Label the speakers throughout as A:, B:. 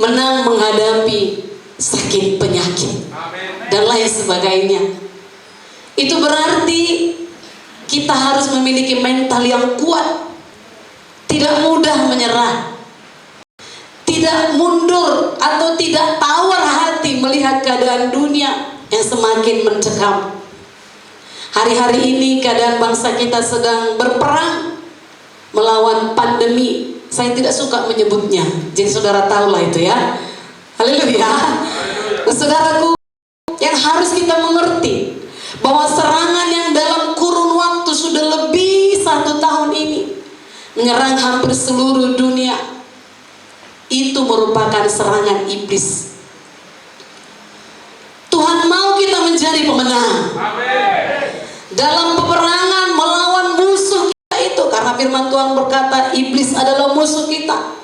A: menang menghadapi sakit, penyakit, dan lain sebagainya. Itu berarti kita harus memiliki mental yang kuat, tidak mudah menyerah, tidak mundur atau tidak tawar hati melihat keadaan dunia yang semakin mencekam. Hari-hari ini keadaan bangsa kita sedang berperang melawan pandemi. Saya tidak suka menyebutnya, jadi saudara tahulah itu ya. Haleluya. Saudaraku, yang harus kita mengerti bahwa serangan yang dalam kurun waktu sudah lebih 1 tahun ini menyerang hampir seluruh dunia, itu merupakan serangan iblis. Tuhan mau kita menjadi pemenang dalam peperangan melawan musuh kita itu, karena firman Tuhan berkata iblis adalah musuh kita.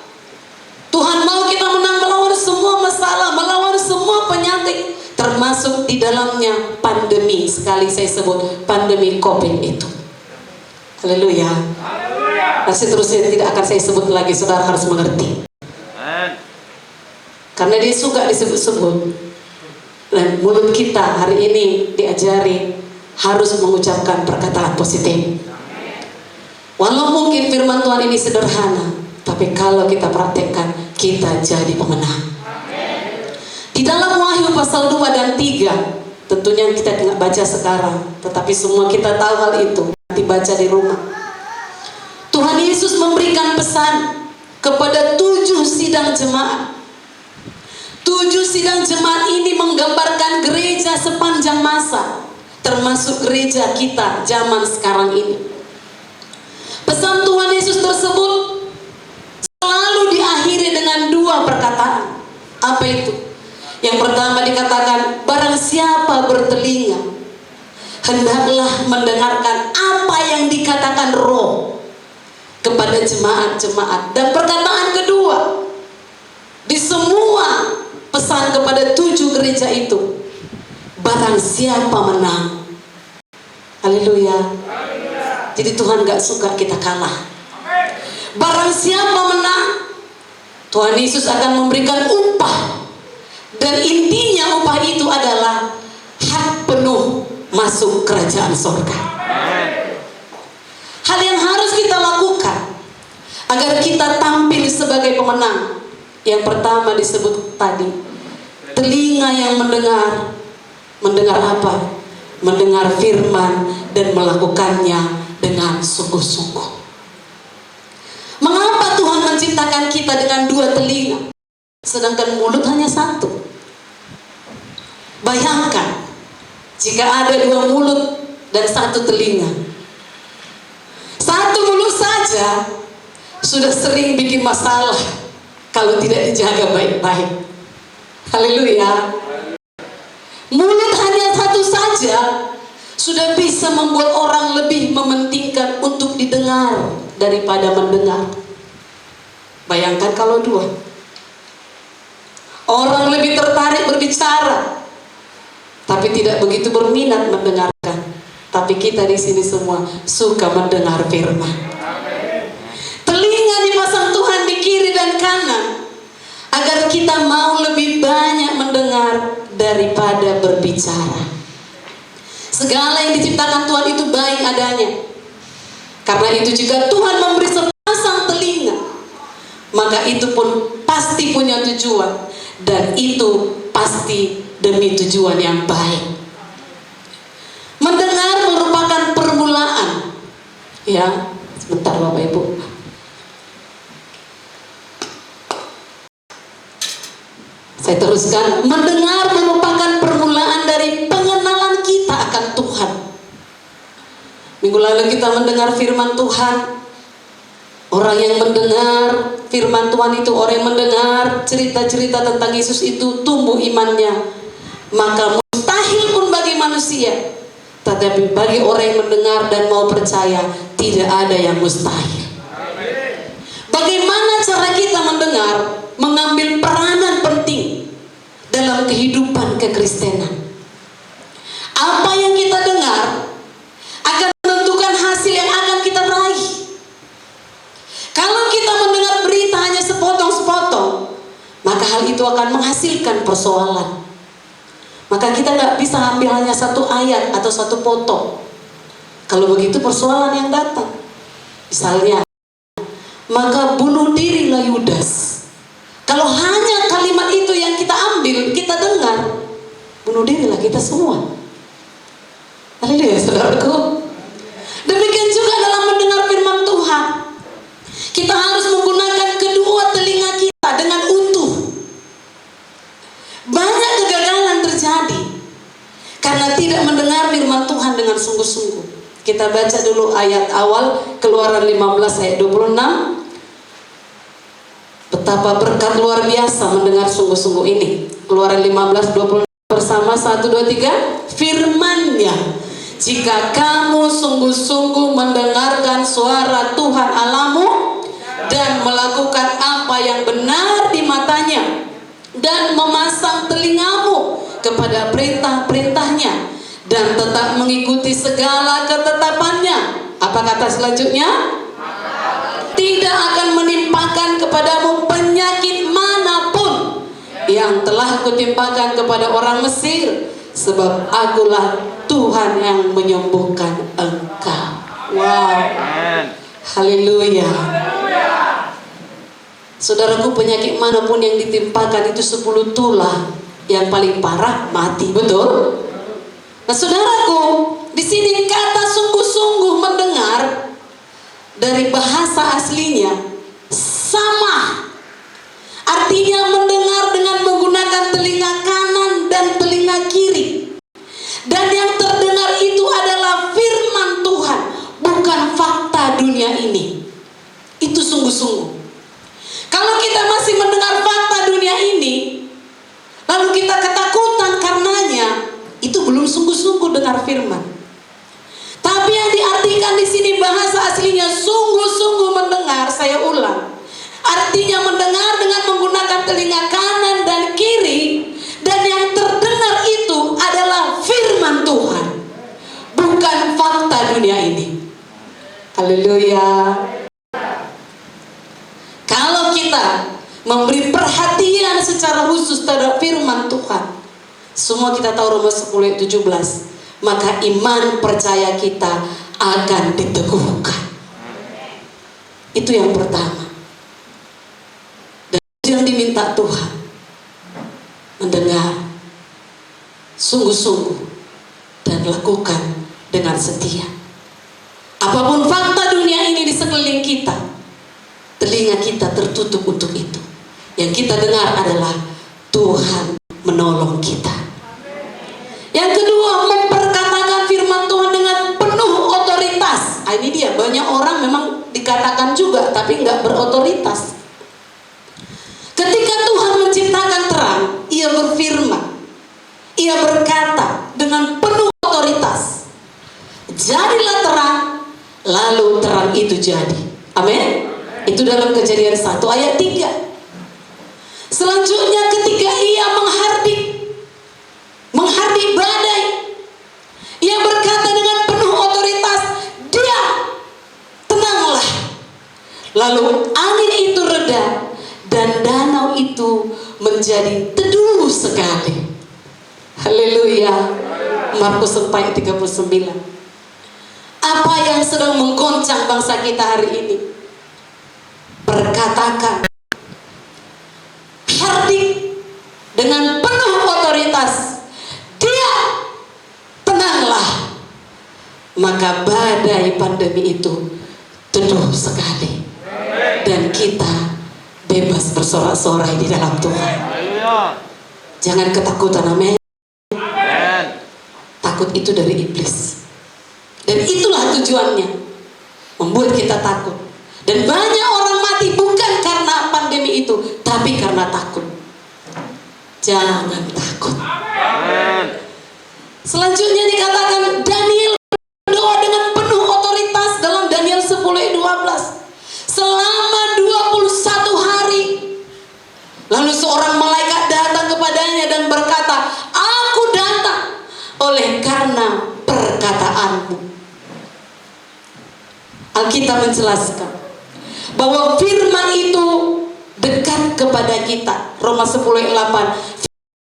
A: Tuhan mau kita menang melawan semua masalah, melawan semua penyakit, termasuk di dalamnya pandemi. Sekali saya sebut pandemi COVID itu. Haleluya. Dan seterusnya tidak akan saya sebut lagi, saudara harus mengerti. Karena dia suka disebut-sebut. Dan mulut kita hari ini diajari harus mengucapkan perkataan positif. Walau mungkin firman Tuhan ini sederhana, tapi kalau kita praktekkan, kita jadi pemenang. Di dalam Wahyu pasal 2 dan 3, tentunya kita tidak baca sekarang, tetapi semua kita tahu hal itu, nanti baca di rumah. Tuhan Yesus memberikan pesan kepada 7 sidang jemaat. 7 sidang jemaat ini menggambarkan gereja sepanjang masa, termasuk gereja kita zaman sekarang ini. Pesan Tuhan Yesus tersebut selalu diakhiri dengan 2 perkataan. Apa itu? Yang pertama dikatakan, barang siapa bertelinga, hendaklah mendengarkan apa yang dikatakan Roh kepada jemaat-jemaat. Dan perkataan kedua, di semua pesan kepada 7 gereja itu, barang siapa menang. Haleluya. Jadi Tuhan gak suka kita kalah. Barang siapa menang, Tuhan Yesus akan memberikan upah. Dan intinya upah itu adalah hak penuh masuk kerajaan surga. Hal yang harus kita lakukan agar kita tampil sebagai pemenang, yang pertama disebut tadi, telinga yang mendengar. Mendengar apa? Mendengar firman dan melakukannya dengan sungguh-sungguh. Mengapa Tuhan menciptakan kita dengan 2 telinga, sedangkan mulut hanya 1? Bayangkan jika ada 2 mulut dan 1 telinga. 1 mulut saja sudah sering bikin masalah kalau tidak dijaga baik-baik. Haleluya. Mulut hanya 1 saja sudah bisa membuat orang lebih mementingkan untuk didengar daripada mendengar. Bayangkan kalau 2. Orang lebih tertarik berbicara, tapi tidak begitu berminat mendengarkan. Tapi kita di sini semua suka mendengar firman. Telinga dipasang Tuhan di kiri dan kanan agar kita mau lebih banyak mendengar daripada berbicara. Segala yang diciptakan Tuhan itu baik adanya. Karena itu juga Tuhan memberi sepasang telinga, maka itu pun pasti punya tujuan, dan itu pasti demi tujuan yang baik. Mendengar merupakan permulaan. Ya, sebentar Bapak Ibu. Saya teruskan. Mendengar merupakan permulaan dari pengenalan kita akan Tuhan. Minggu lalu kita mendengar firman Tuhan. Orang yang mendengar firman Tuhan itu, orang yang mendengar cerita-cerita tentang Yesus itu tumbuh imannya. Maka mustahil pun bagi manusia, tetapi bagi orang yang mendengar dan mau percaya, tidak ada yang mustahil. Bagaimana cara kita mendengar mengambil peranan penting dalam kehidupan kekristenan. Apa yang kita dengar akan menentukan hasil yang akan kita raih. Kalau kita mendengar berita hanya sepotong-sepotong, maka hal itu itu akan menghasilkan persoalan. Maka kita nggak bisa ambil hanya satu ayat atau satu foto. Kalau begitu persoalan yang datang. Misalnya, maka bunuh dirilah Yudas. Kalau hanya kalimat itu yang kita ambil, kita dengar, bunuh dirilah kita semua. Haleluya, saudaraku. Demikian juga dalam mendengar firman Tuhan, kita harus menggunakan kedua telinga kita dengan utuh. Banyak kegagalan terjadi karena tidak mendengar firman Tuhan dengan sungguh-sungguh. Kita baca dulu ayat awal, Keluaran 15 ayat 26. Betapa berkat luar biasa mendengar sungguh-sungguh ini. Keluaran 15 26 bersama 1 2 3. Firman-Nya, jika kamu sungguh-sungguh mendengarkan suara Tuhan Allahmu dan melakukan apa yang benar di matanya, dan memasang telingamu kepada perintah-perintahnya, dan tetap mengikuti segala ketetapannya. Apa kata selanjutnya? Tidak akan menimpakan kepadamu penyakit manapun yang telah kutimpakan kepada orang Mesir, sebab akulah Tuhan yang menyembuhkan engkau. Wow. Haleluya. Saudaraku, penyakit manapun yang ditimpakan itu 10 tulah. Yang paling parah mati, betul? Nah, saudaraku, di sini kata sungguh-sungguh mendengar dari bahasa aslinya sama. Artinya mendengar dengan menggunakan telinga kanan dan telinga kiri. Dan yang terdengar itu adalah firman Tuhan, bukan fakta dunia ini. Itu sungguh-sungguh. Kalau kita masih mendengar fakta dunia ini, lalu kita ketakutan karenanya, itu belum sungguh-sungguh dengar firman. Tapi yang diartikan di sini bahasa aslinya sungguh-sungguh mendengar, saya ulang. Artinya mendengar dengan menggunakan telinga kanan dan kiri, dan yang terdengar itu adalah firman Tuhan, bukan fakta dunia ini. Haleluya. Kalau kita memberi perhatian secara khusus terhadap firman Tuhan, semua kita tahu Roma 10 ayat 17, maka iman percaya kita akan diteguhkan. Itu yang pertama. Dan itu yang diminta Tuhan, mendengar sungguh-sungguh dan lakukan dengan setia. Apapun fakta dunia ini di sekeliling kita, telinga kita tertutup untuk itu. Yang kita dengar adalah Tuhan menolong kita. Yang kedua, memperkatakan firman Tuhan dengan penuh otoritas. Ini dia, banyak orang memang dikatakan juga tapi nggak berotoritas. Ketika Tuhan menciptakan terang, Ia berfirman, Ia berkata dengan penuh otoritas, jadilah terang, lalu terang itu jadi. Amin. Itu dalam Kejadian 1 ayat 3. Selanjutnya ketika Ia menghardik badai, Ia berkata dengan penuh otoritas, diam, tenanglah. Lalu angin itu reda dan danau itu menjadi teduh sekali. Haleluya. Markus 4 ayat 39. Apa yang sedang menggoncang bangsa kita hari ini? Perkatakan, hardik dengan penuh otoritas, diam, tenanglah, maka badai pandemi itu teduh sekali dan kita bebas bersorak-sorai di dalam Tuhan. Jangan ketakutan, amin. Takut itu dari iblis, dan itulah tujuannya, membuat kita takut. Dan banyak orang mati bukan karena pandemi itu, tapi karena takut. Jangan takut. Selanjutnya dikatakan Daniel berdoa dengan penuh otoritas dalam Daniel 10 ayat 12. Selama 21 hari. Lalu seorang malaikat datang kepadanya dan berkata, aku datang oleh karena perkataanmu. Alkitab menjelaskan bahwa firman itu dekat kepada kita. Roma 10:8.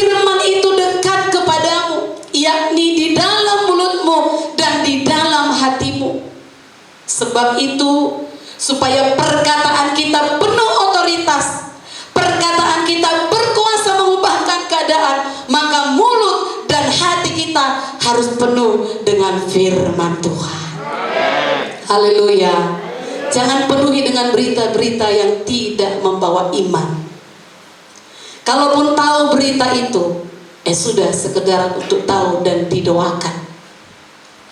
A: Firman itu dekat kepadamu, yakni di dalam mulutmu dan di dalam hatimu. Sebab itu, supaya perkataan kita penuh otoritas, perkataan kita berkuasa mengubahkan keadaan, maka mulut dan hati kita harus penuh dengan firman Tuhan. Haleluya. Jangan penuhi dengan berita-berita yang tidak membawa iman. Kalaupun tahu berita itu, sudah sekedar untuk tahu dan didoakan.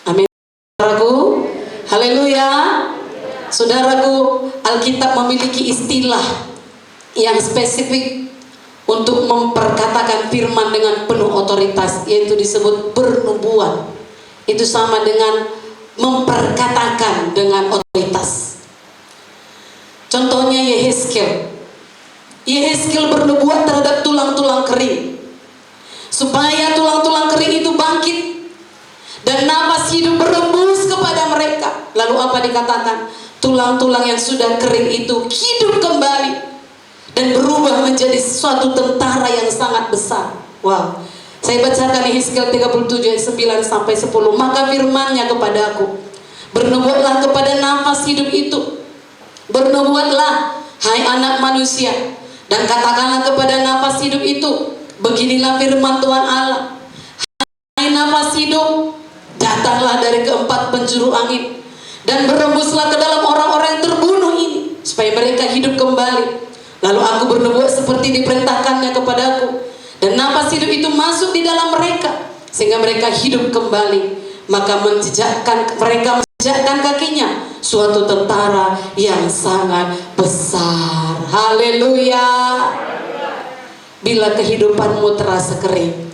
A: Amin. Saudaraku, haleluya. Saudaraku, Alkitab memiliki istilah yang spesifik untuk memperkatakan firman dengan penuh otoritas, yaitu disebut bernubuat. Itu sama dengan memperkatakan dengan otoritas. Contohnya Yehezkiel bernubuat terhadap tulang-tulang kering, supaya tulang-tulang kering itu bangkit dan nafas hidup berembus kepada mereka. Lalu apa dikatakan? Tulang-tulang yang sudah kering itu hidup kembali dan berubah menjadi suatu tentara yang sangat besar. Wow. Saya bacakan Yehezkiel 37 ayat 9 sampai 10. Maka firman-Nya kepadaku, bernubuatlah kepada nafas hidup itu. Bernubuatlah, hai anak manusia, dan katakanlah kepada nafas hidup itu, beginilah firman Tuhan Allah. Hai nafas hidup, datanglah dari keempat penjuru angin dan berembuslah ke dalam orang-orang yang terbunuh ini, supaya mereka hidup kembali. Lalu aku bernubuat seperti diperintahkannya kepadaku, dan nafas hidup itu masuk di dalam mereka, sehingga mereka hidup kembali. Maka mereka menjejakkan kakinya suatu tentara yang sangat besar. Haleluya. Bila kehidupanmu terasa kering,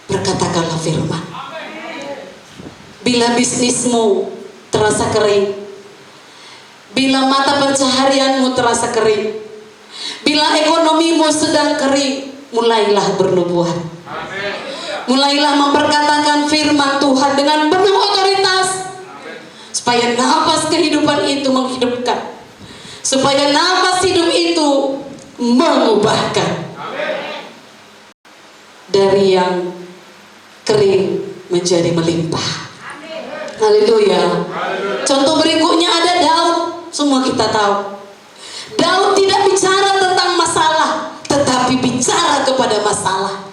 A: berkatakanlah firman. Bila bisnismu terasa kering, bila mata pencaharianmu terasa kering, bila ekonomimu sedang kering, mulailah bernubuat. Mulailah memperkatakan firman Tuhan dengan penuh otoritas, supaya nafas kehidupan itu menghidupkan, supaya nafas hidup itu mengubahkan dari yang kering menjadi melimpah. Haleluya. Contoh berikutnya ada Daud. Semua kita tahu, Daud tidak bicara tentang masalah, tetapi bicara kepada masalah.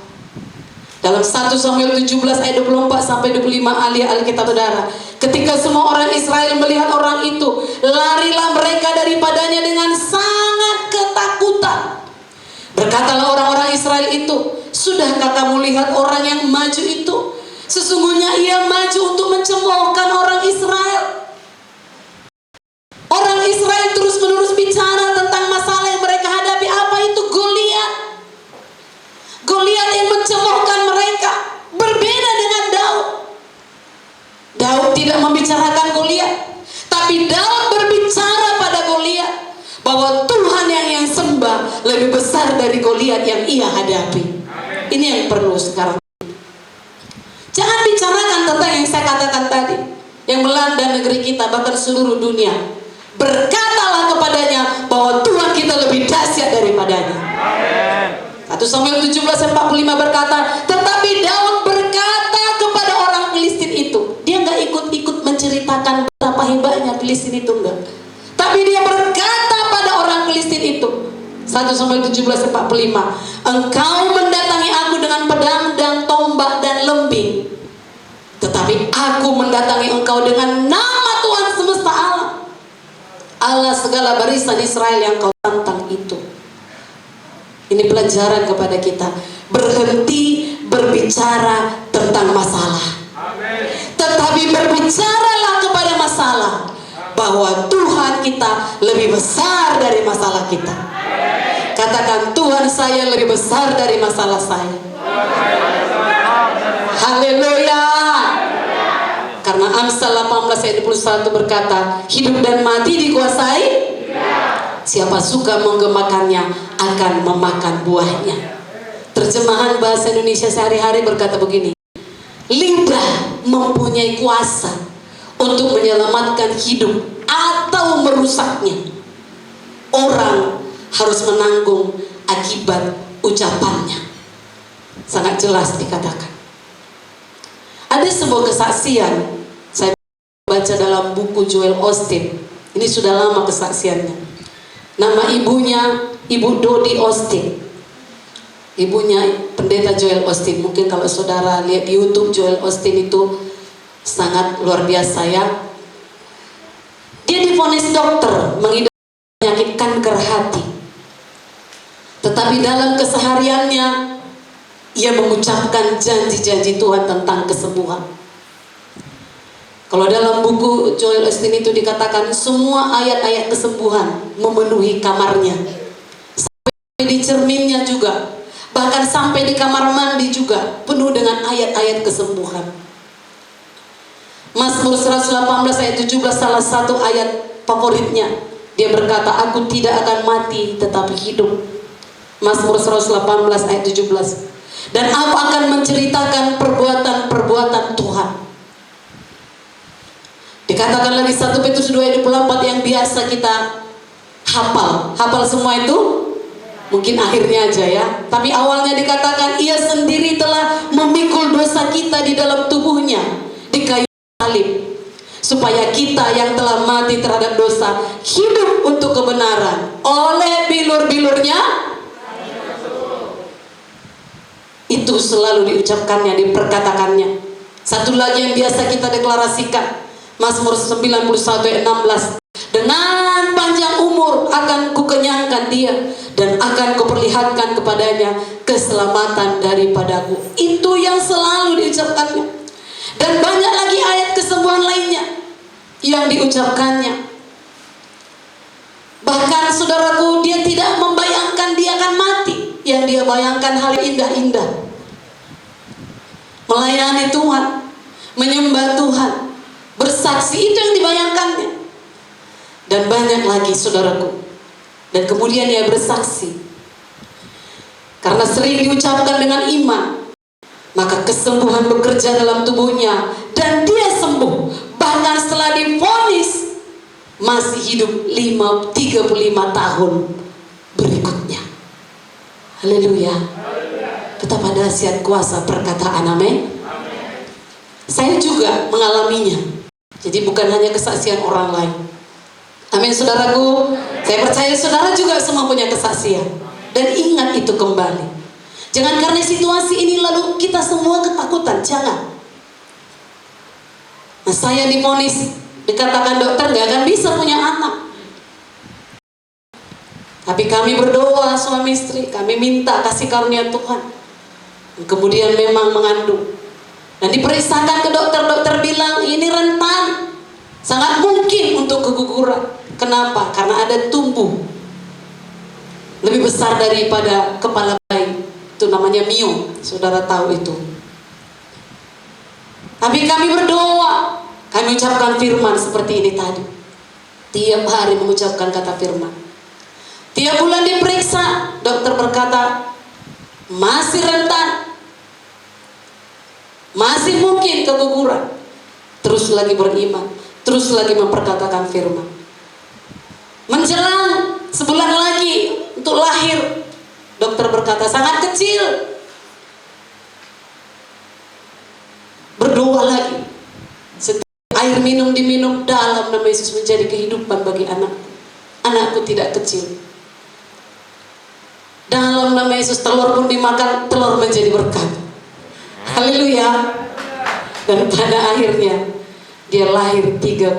A: Dalam 1 Samuel 17 ayat 24 sampai 25 Alkitab, saudara, ketika semua orang Israel melihat orang itu, larilah mereka daripadanya dengan sangat ketakutan. Berkatalah orang-orang Israel itu, sudahkah kamu lihat orang yang maju itu? Sesungguhnya ia maju untuk mencemoohkan orang Israel. Orang Israel terus-menerus bicara tentang masalah yang mereka hadapi. Apa itu? Goliat. Goliat yang mencemoohkan mereka. Berbeda dengan Daud. Daud tidak membicarakan Goliat, tapi Daud berbicara pada Goliat bahwa Tuhan yang sembah lebih besar dari Goliat yang ia hadapi. Ini yang perlu sekarang. Jangan bicarakan tentang yang saya katakan tadi, yang melanda negeri kita, bahkan seluruh dunia. Berkatalah kepadanya bahwa Tuhan kita lebih dahsyat daripadanya. 1 Samuel 17:45 berkata, tetapi Daud berkata kepada orang Filistin itu. Dia nggak ikut-ikut menceritakan betapa hebatnya Filistin itu, enggak. Tapi dia berkata pada orang Filistin itu, 1 Samuel 17:45, engkau mendatangi aku dengan pedang dan tombak dan lembing, tetapi aku mendatangi engkau dengan nama Tuhan semesta alam, Allah segala barisan Israel yang kau tantang itu. Ini pelajaran kepada kita. Berhenti berbicara tentang masalah, tetapi berbicaralah kepada masalah bahwa Tuhan kita lebih besar dari masalah kita. Katakan, Tuhan saya lebih besar dari masalah saya. Haleluya. Karena Amsal 18 ayat 21 berkata, hidup dan mati dikuasai, siapa suka menggemakannya akan memakan buahnya. Terjemahan bahasa Indonesia sehari-hari berkata begini, lidah mempunyai kuasa untuk menyelamatkan hidup atau merusaknya. Orang harus menanggung akibat ucapannya. Sangat jelas dikatakan. Ada sebuah kesaksian saya baca dalam buku Joel Osteen. Ini sudah lama kesaksiannya. Nama ibunya Ibu Dodi Osteen. Ibunya pendeta Joel Osteen. Mungkin kalau saudara lihat di YouTube, Joel Osteen itu sangat luar biasa ya. Dia divonis dokter mengidap penyakit kanker hati. Tetapi dalam kesehariannya ia mengucapkan janji-janji Tuhan tentang kesembuhan. Kalau dalam buku Joel Osteen itu dikatakan semua ayat-ayat kesembuhan memenuhi kamarnya. Sampai di cerminnya juga, bahkan sampai di kamar mandi juga penuh dengan ayat-ayat kesembuhan. Mazmur 118 ayat 17 salah satu ayat favoritnya. Dia berkata, aku tidak akan mati tetapi hidup. Mazmur 118 ayat 17. Dan aku akan menceritakan perbuatan-perbuatan Tuhan. Dikatakan lagi 1 Petrus 2 ayat 24 yang biasa kita hafal semua itu mungkin akhirnya aja ya, tapi awalnya dikatakan ia sendiri telah memikul dosa kita di dalam tubuhnya di kayu salib, supaya kita yang telah mati terhadap dosa hidup untuk kebenaran. Oleh bilur-bilurnya itu selalu diucapkannya, diperkatakannya. Satu lagi yang biasa kita deklarasikan, Mazmur 91 ayat 16. Dengan panjang umur akan kukenyangkan dia, dan akan kuperlihatkan kepadanya keselamatan daripadaku. Itu yang selalu diucapkannya. Dan banyak lagi ayat kesembuhan lainnya yang diucapkannya. Bahkan saudaraku, dia tidak membayangkan dia akan mati. Yang dia bayangkan hal indah-indah. Melayani Tuhan, menyembah Tuhan, bersaksi, itu yang dibayangkannya. Dan banyak lagi saudaraku. Dan kemudian dia bersaksi. Karena sering diucapkan dengan iman, maka kesembuhan bekerja dalam tubuhnya. Dan dia sembuh. Bahkan setelah divonis masih hidup 35 tahun berikutnya. Haleluya. Betapa dahsyat kuasa perkataan, amin. Saya juga mengalaminya. Jadi bukan hanya kesaksian orang lain. Amin saudaraku. Saya percaya saudara juga semua punya kesaksian. Dan ingat itu kembali. Jangan karena situasi ini lalu kita semua ketakutan. Jangan. Nah, saya divonis, dikatakan dokter gak akan bisa punya anak. Tapi kami berdoa suami istri, kami minta kasih karunia Tuhan. Dan kemudian memang mengandung. Dan diperiksakan ke dokter, dokter bilang ini rentan, sangat mungkin untuk keguguran. Kenapa? Karena ada tumbuh lebih besar daripada kepala bayi. Itu namanya myom, saudara tahu itu. Tapi kami berdoa, kami ucapkan firman seperti ini tadi. Tiap hari mengucapkan kata firman. Tiap bulan diperiksa, dokter berkata masih rentan, masih mungkin keguguran. Terus lagi beriman, terus lagi memperkatakan firman. Menjelang sebulan lagi untuk lahir, dokter berkata sangat kecil. Berdoa lagi. Setiap air minum diminum, dalam nama Yesus menjadi kehidupan bagi anakku. Anakku tidak kecil. Dalam nama Yesus telur pun dimakan, telur menjadi berkat. Haleluya. Dan pada akhirnya dia lahir 3,4.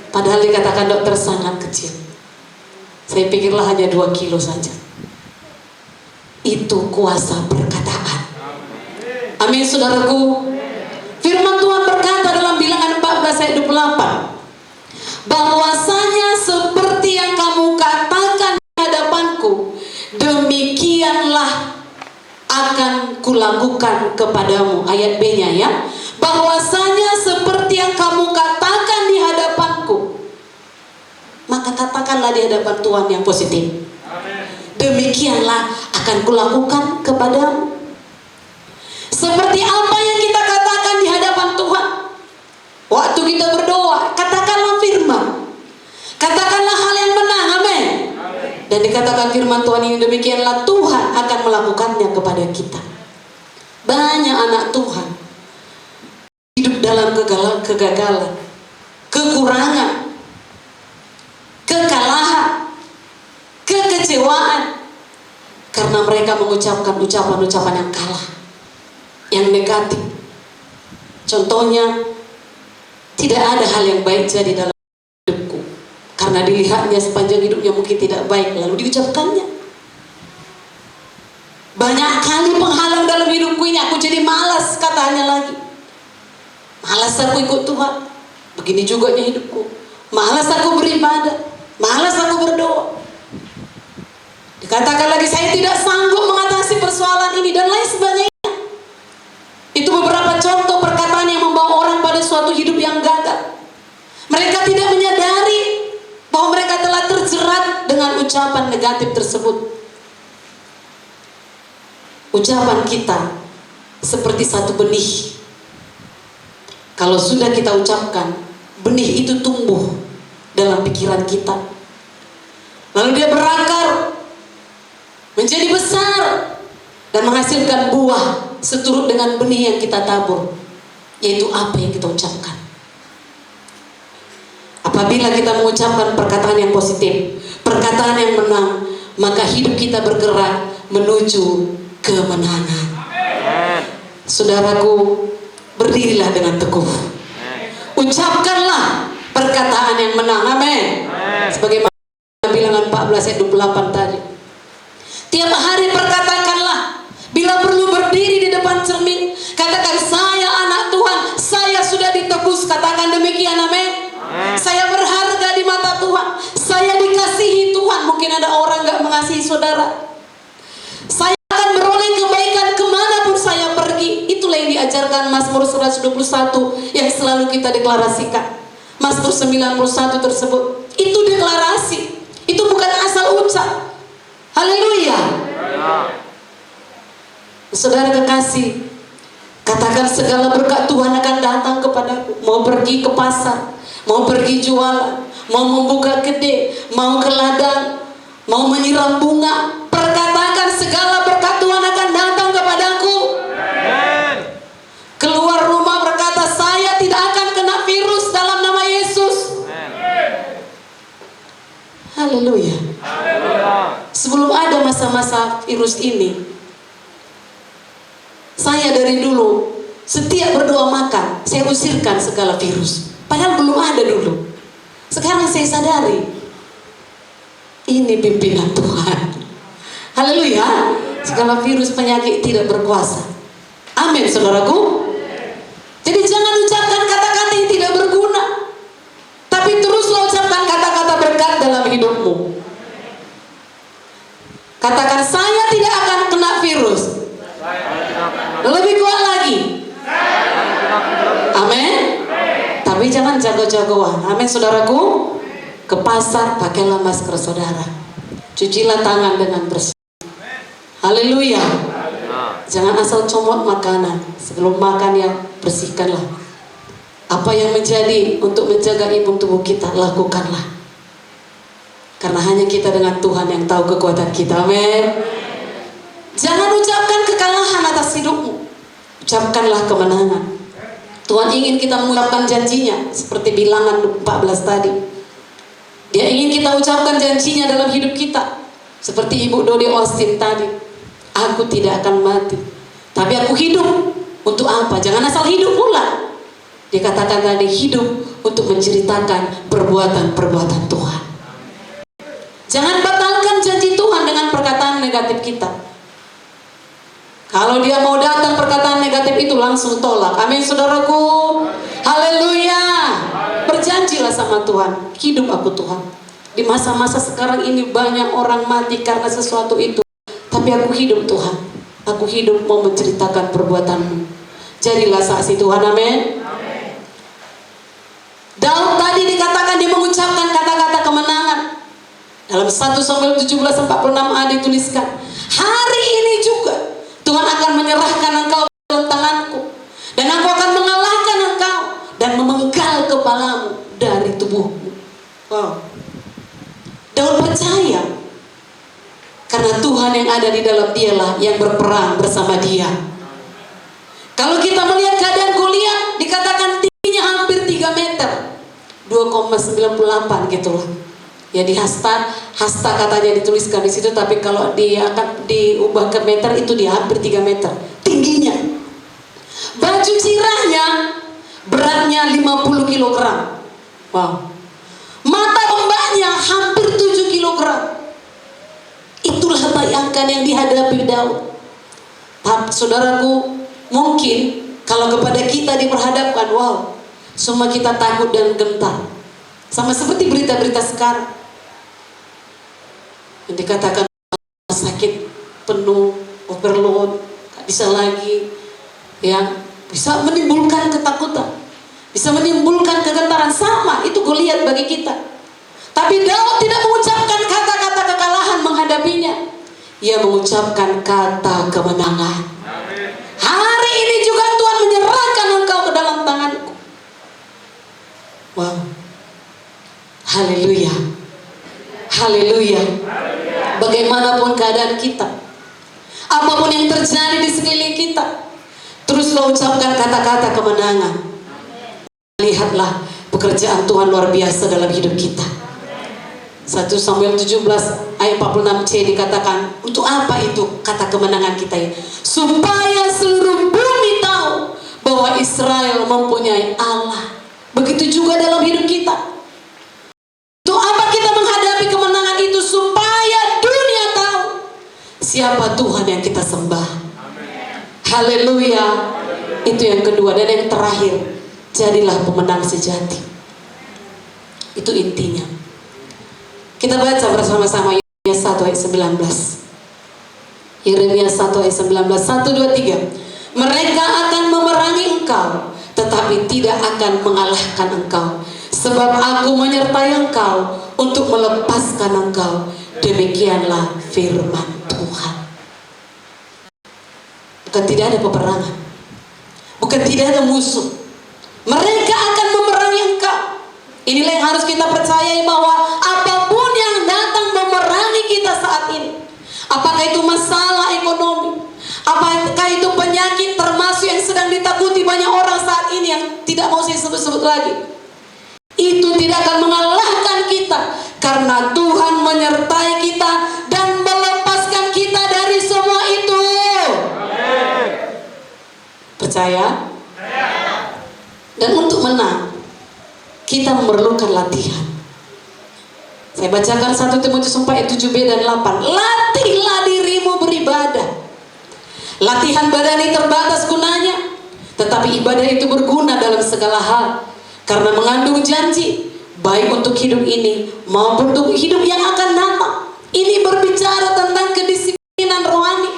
A: Padahal dikatakan dokter sangat kecil. Saya pikirlah hanya 2 kilo saja. Itu kuasa perkataan. Amin saudaraku. Firman Tuhan berkata dalam Bilangan 14 ayat 28, bahwasanya seperti yang kamu katakan di hadapanku, demikianlah akan kulakukan kepadamu. Ayat B-nya ya. Bahwasanya seperti yang kamu katakan di hadapanku, maka katakanlah di hadapan Tuhan yang positif. Demikianlah akan kulakukan kepadamu. Seperti apa yang kita katakan di hadapan Tuhan. Waktu kita berdoa, katakanlah firman. Katakanlah hal yang benar, amin. Yang dikatakan firman Tuhan ini demikianlah Tuhan akan melakukannya kepada kita. Banyak anak Tuhan hidup dalam kegagalan, kekurangan, kekalahan, kekecewaan, karena mereka mengucapkan ucapan-ucapan yang kalah, yang negatif. Contohnya, tidak ada hal yang baik jadi dalam hidupku, karena dilihatnya sepanjang hidupnya mungkin tidak baik, lalu diucapkannya. Banyak kali penghalang dalam hidupku ini, aku jadi malas, katanya lagi. Malas aku ikut Tuhan. Begini juga hidupku. Malas aku beribadah, malas aku berdoa. Dikatakan lagi saya tidak sanggup mengatasi persoalan ini dan lain sebagainya. Itu beberapa contoh perkataan yang membawa orang pada suatu hidup yang gagal. Mereka tidak menyadari bahwa mereka telah terjerat dengan ucapan negatif tersebut. Ucapan kita seperti satu benih. Kalau sudah kita ucapkan, benih itu tumbuh dalam pikiran kita. Lalu dia berakar, menjadi besar, dan menghasilkan buah seturut dengan benih yang kita tabur, yaitu apa yang kita ucapkan. Apabila kita mengucapkan perkataan yang positif, perkataan yang menang, maka hidup kita bergerak menuju kemenangan. Saudaraku, berdirilah dengan teguh. Ucapkanlah perkataan yang menang. Amin. Sebagaimana bilangan 14 ayat 28 tadi. Tiap hari perkatakanlah. Bila perlu berdiri di depan cermin, katakan saya anak Tuhan, saya sudah ditebus. Katakan demikian. Amin. Saya berharga di mata Tuhan. Saya dikasihi Tuhan. Mungkin ada orang gak mengasihi saudara. Saya akan beroleh kebaikan kemanapun saya pergi. Itulah yang diajarkan Mazmur 121 yang selalu kita deklarasikan. Mazmur 91 tersebut, itu deklarasi. Itu bukan asal ucap. Haleluya. Saudara kekasih, katakan segala berkat Tuhan akan datang kepadaku. Mau pergi ke pasar, mau pergi jualan, mau membuka kedai, mau ke ladang, mau menyiram bunga, perkatakan segala berkat Tuhan akan datang kepadaku. Keluar rumah berkata saya tidak akan kena virus dalam nama Yesus. Haleluya. Sebelum ada masa-masa virus ini, saya dari dulu setiap berdoa makan, saya usirkan segala virus. Padahal belum ada dulu. Sekarang saya sadari, ini pimpinan Tuhan. Haleluya. Segala virus penyakit tidak berkuasa. Amin, saudaraku. Jadi jangan ucapkan kata-kata yang tidak berguna, tapi teruslah ucapkan kata-kata berkat dalam hidupmu. Katakan saya tidak akan kena virus. Lebih kuat lagi. Amin. Tapi jangan jago-jagoan. Amin, saudaraku. Ke pasar pakailah masker saudara. Cucilah tangan dengan bersih. Haleluya. Jangan asal comot makanan. Sebelum makan ya bersihkanlah. Apa yang menjadi untuk menjaga imun tubuh kita, lakukanlah. Karena hanya kita dengan Tuhan yang tahu kekuatan kita. Amin. Jangan ucapkan kekalahan atas hidupmu. Ucapkanlah kemenangan. Tuhan ingin kita mengucapkan janjinya. Seperti bilangan 14 tadi. Dia ingin kita ucapkan janjinya dalam hidup kita. Seperti Ibu Dodi Austin tadi. Aku tidak akan mati, tapi aku hidup. Untuk apa? Jangan asal hidup pula. Dia katakan tadi, hidup untuk menceritakan perbuatan-perbuatan Tuhan. Jangan batalkan janji Tuhan dengan perkataan negatif kita. Kalau dia mau datang perkataan negatif itu langsung tolak. Amin, saudaraku. Haleluya. Berjanjilah sama Tuhan, hidup aku Tuhan. Di masa-masa sekarang ini banyak orang mati karena sesuatu itu. Tapi aku hidup Tuhan. Aku hidup mau menceritakan perbuatanmu. Jadilah saksi Tuhan. Amin. Daud tadi dikatakan dia mengucapkan kata-kata kemenangan. Dalam 1 Samuel 17:46a dituliskan, hari ini juga Tuhan akan menyerahkan engkau dalam tanganku, dan aku akan mengalahkan engkau dan memenggal kepalamu dari tubuhmu. Wow. Daud percaya Tuhan yang ada di dalam dialah yang berperang bersama dia. Kalau kita melihat keadaan Goliat, dikatakan tingginya hampir 3 meter, 2,98 gitulah. Ya di hasta katanya dituliskan di situ, tapi kalau dia akan diubah ke meter itu dia hampir 3 meter tingginya. Baju cirahnya beratnya 50 kilogram. Wow. Mata tombaknya hampir 7 kilogram. Itulah bayangkan yang dihadapi Daud. Tapi saudaraku, mungkin kalau kepada kita diperhadapkan, wow, semua kita takut dan gentar. Sama seperti berita-berita sekarang yang dikatakan sakit penuh, overload, gak bisa lagi, ya, bisa menimbulkan ketakutan, bisa menimbulkan kegentaran. Sama itu Goliat bagi kita. Tapi Daud tidak mengucapkan kata-kata kekalahan menghadapinya. Ia mengucapkan kata kemenangan. Hari ini juga Tuhan menyerahkan engkau ke dalam tanganku. Wow. Haleluya. Haleluya. Bagaimanapun keadaan kita, apapun yang terjadi di sekeliling kita, teruslah ucapkan kata-kata kemenangan. Lihatlah pekerjaan Tuhan luar biasa dalam hidup kita. 1 Samuel 17 ayat 46c dikatakan, untuk apa itu kata kemenangan kita ya? Supaya seluruh bumi tahu bahwa Israel mempunyai Allah. Begitu juga dalam hidup kita. Untuk apa kita menghadapi kemenangan itu? Supaya dunia tahu siapa Tuhan yang kita sembah. Haleluya. Itu yang kedua. Dan yang terakhir, jadilah pemenang sejati. Itu intinya. Kita baca bersama-sama Yeremia 1 ayat 19. Yeremia 1 ayat 19. 1, 2, 3. Mereka akan memerangi engkau, tetapi tidak akan mengalahkan engkau. Sebab aku menyertai engkau untuk melepaskan engkau. Demikianlah firman Tuhan. Bukan tidak ada peperangan, bukan tidak ada musuh. Mereka akan memerangi engkau. Inilah yang harus kita percayai, bahwa apapun yang datang memerangi kita saat ini, apakah itu masalah ekonomi, apakah itu penyakit termasuk yang sedang ditakuti banyak orang saat ini yang tidak mau saya sebut-sebut lagi, itu tidak akan mengalahkan kita, karena Tuhan menyertai kita dan melepaskan kita dari semua itu. Amin. Percaya? Dan untuk menang, kita memerlukan latihan. Saya bacakan 1 Timotius 4 ayat 7b dan 8. Latihlah dirimu beribadah. Latihan badani terbatas gunanya, tetapi ibadah itu berguna dalam segala hal, karena mengandung janji, baik untuk hidup ini maupun untuk hidup yang akan datang. Ini berbicara tentang kedisiplinan rohani,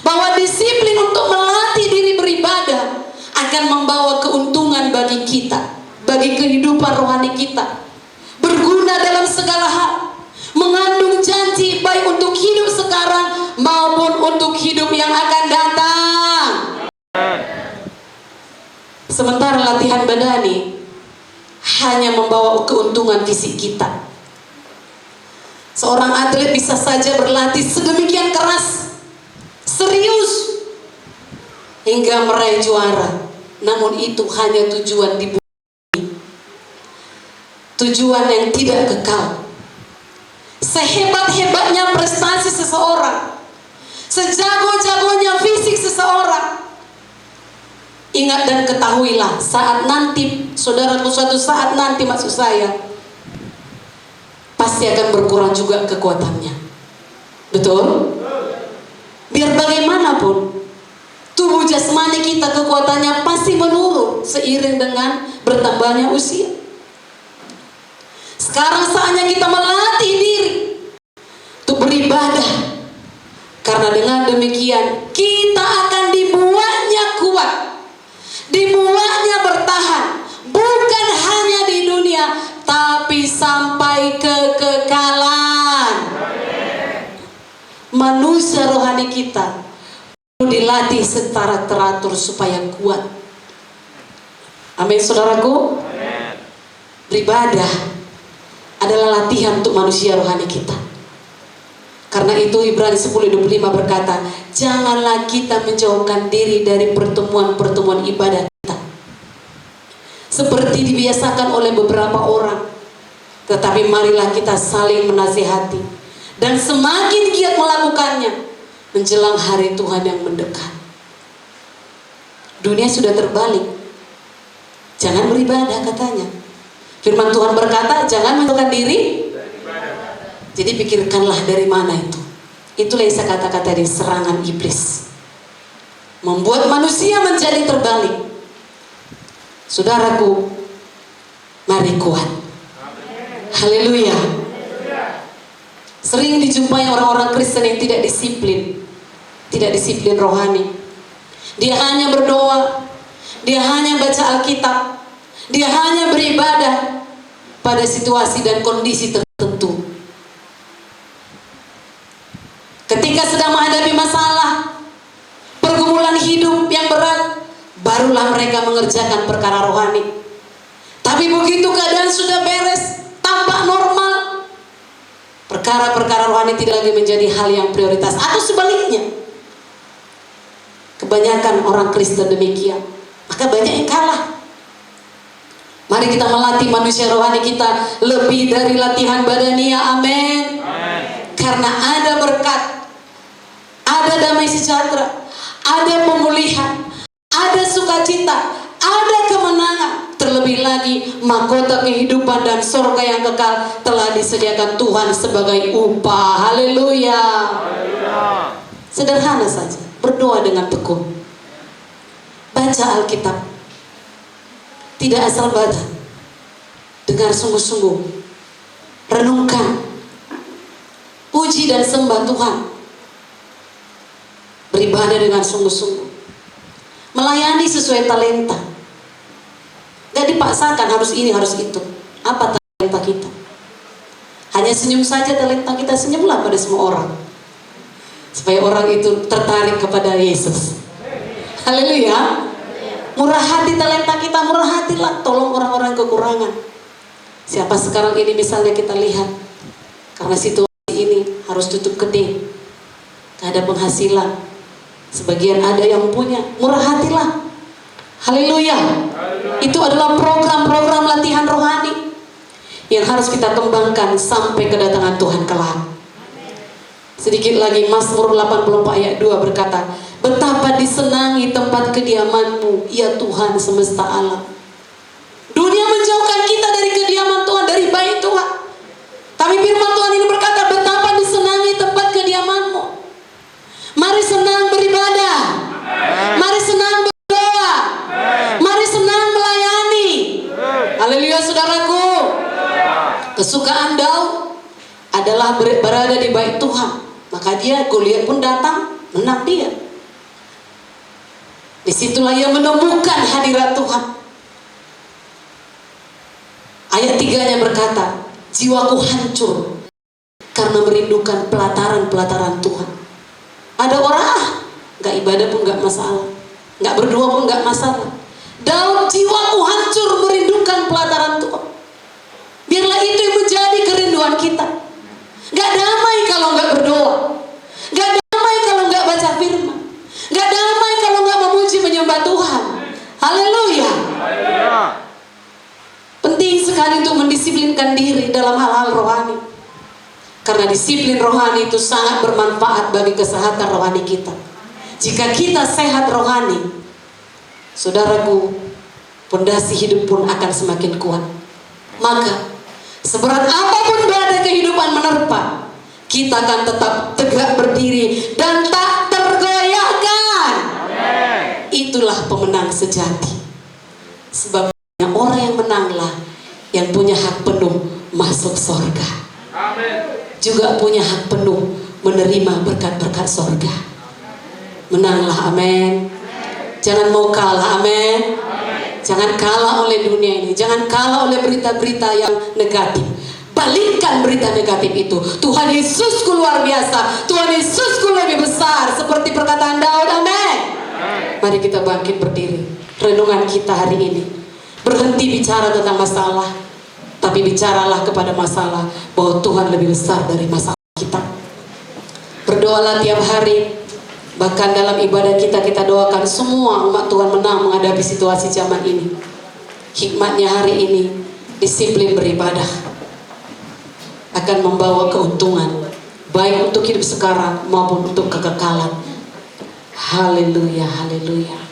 A: bahwa disiplin untuk melatih diri beribadah akan membawa keuntungan bagi kita, bagi kehidupan rohani kita, berguna dalam segala hal, mengandung janji baik untuk hidup sekarang maupun untuk hidup yang akan datang. Sementara latihan badani hanya membawa keuntungan fisik kita. Seorang atlet bisa saja berlatih sedemikian keras, serius, hingga meraih juara, namun itu hanya tujuan di tujuan yang tidak kekal. Sehebat-hebatnya prestasi seseorang, sejago-jagonya fisik seseorang, ingat dan ketahuilah, saat nanti, saudaraku, suatu saat nanti, maksud saya, pasti akan berkurang juga kekuatannya. Betul? Biar bagaimanapun, tubuh jasmani kita kekuatannya pasti menurun seiring dengan bertambahnya usia. Sekarang saatnya kita melatih diri untuk beribadah, karena dengan demikian kita akan dibuatnya kuat, dibuatnya bertahan, bukan hanya di dunia, tapi sampai kekekalan. Manusia rohani kita perlu dilatih secara teratur supaya kuat. Amin, saudaraku. Beribadah adalah latihan untuk manusia rohani kita. Karena itu Ibrani 10:25 berkata, janganlah kita menjauhkan diri dari pertemuan-pertemuan ibadah kita, seperti dibiasakan oleh beberapa orang. Tetapi marilah kita saling menasihati, dan semakin giat melakukannya menjelang hari Tuhan yang mendekat. Dunia sudah terbalik. Jangan beribadah katanya. Firman Tuhan berkata, jangan menjauhkan diri. Jadi pikirkanlah dari mana itu. Itulah yang saya katakan tadi, serangan iblis. Membuat manusia menjadi terbalik. Saudaraku, mari kuat. Haleluya. Sering dijumpai orang-orang Kristen yang tidak disiplin. Tidak disiplin rohani. Dia hanya berdoa, dia hanya baca Alkitab, dia hanya beribadah pada situasi dan kondisi tertentu. Ketika sedang menghadapi masalah, pergumulan hidup yang berat, barulah mereka mengerjakan perkara rohani. Tapi begitu keadaan sudah beres, tampak normal, perkara-perkara rohani tidak lagi menjadi hal yang prioritas. Atau sebaliknya, kebanyakan orang Kristen demikian, maka banyak yang kalah. Mari kita melatih manusia rohani kita lebih dari latihan badania. Amin. Karena ada berkat, ada damai sejahtera, ada pemulihan, ada sukacita, ada kemenangan. Terlebih lagi mahkota kehidupan dan surga yang kekal telah disediakan Tuhan sebagai upah. Haleluya. Sederhana saja, berdoa dengan tekun, baca Alkitab, tidak asal baca, dengar sungguh-sungguh, renungkan, puji dan sembah Tuhan, beribadah dengan sungguh-sungguh, melayani sesuai talenta. Gak dipaksakan harus ini harus itu. Apa talenta kita? Hanya senyum saja talenta kita, senyumlah pada semua orang, supaya orang itu tertarik kepada Yesus. Haleluya. Murah hati talenta kita, murah hatilah, tolong orang-orang kekurangan. Siapa sekarang ini misalnya kita lihat, karena situasi ini harus tutup kedai, gak ada penghasilan, sebagian ada yang punya, murah hatilah. Haleluya. Itu adalah program-program latihan rohani yang harus kita kembangkan sampai kedatangan Tuhan kelak. Sedikit lagi, Mazmur 84 ayat 2 berkata, betapa disenangi tempat kediaman-Mu, ya Tuhan semesta alam. Dunia menjauhkan kita dari kediaman Tuhan, dari bait Tuhan. Tapi firman Tuhan ini berkata, betapa disenangi tempat kediaman-Mu. Mari senang beribadah, mari senang berdoa, mari senang melayani. Haleluya saudaraku. Kesukaan Daud adalah berada di bait Tuhan. Maka dia, Goliat pun datang, menang dia. Disitulah ia menemukan hadirat Tuhan. Ayat 3-nya berkata, jiwaku hancur karena merindukan pelataran-pelataran Tuhan. Ada orang gak ibadah pun gak masalah, gak berdoa pun gak masalah. Daud, jiwaku hancur merindukan pelataran Tuhan. Biarlah itu yang menjadi kerinduan kita. Gak damai kalau gak berdoa, gak damai kalau gak baca firman, gak damai kalau gak memuji menyembah Tuhan. Haleluya. Penting sekali untuk mendisiplinkan diri dalam hal-hal rohani, karena disiplin rohani itu sangat bermanfaat bagi kesehatan rohani kita. Jika kita sehat rohani, saudaraku, pondasi hidup pun akan semakin kuat. Maka seberat apapun badai kehidupan menerpa, kita akan tetap tegak berdiri dan tak tergoyahkan. Itulah pemenang sejati. Sebab orang yang menanglah yang punya hak penuh masuk surga, juga punya hak penuh menerima berkat-berkat surga. Menanglah, amin. Jangan mau kalah, amin. Jangan kalah oleh dunia ini, jangan kalah oleh berita-berita yang negatif. Balikkan berita negatif itu. Tuhan Yesusku luar biasa, Tuhan Yesusku lebih besar, seperti perkataan Daud, amin. Mari kita bangkit berdiri. Renungan kita hari ini, berhenti bicara tentang masalah, tapi bicaralah kepada masalah bahwa Tuhan lebih besar dari masalah kita. Berdoalah tiap hari. Bahkan dalam ibadah kita doakan semua umat Tuhan menang menghadapi situasi zaman ini. Hikmatnya hari ini, disiplin beribadah akan membawa keuntungan, baik untuk hidup sekarang maupun untuk kekekalan. Haleluya, haleluya.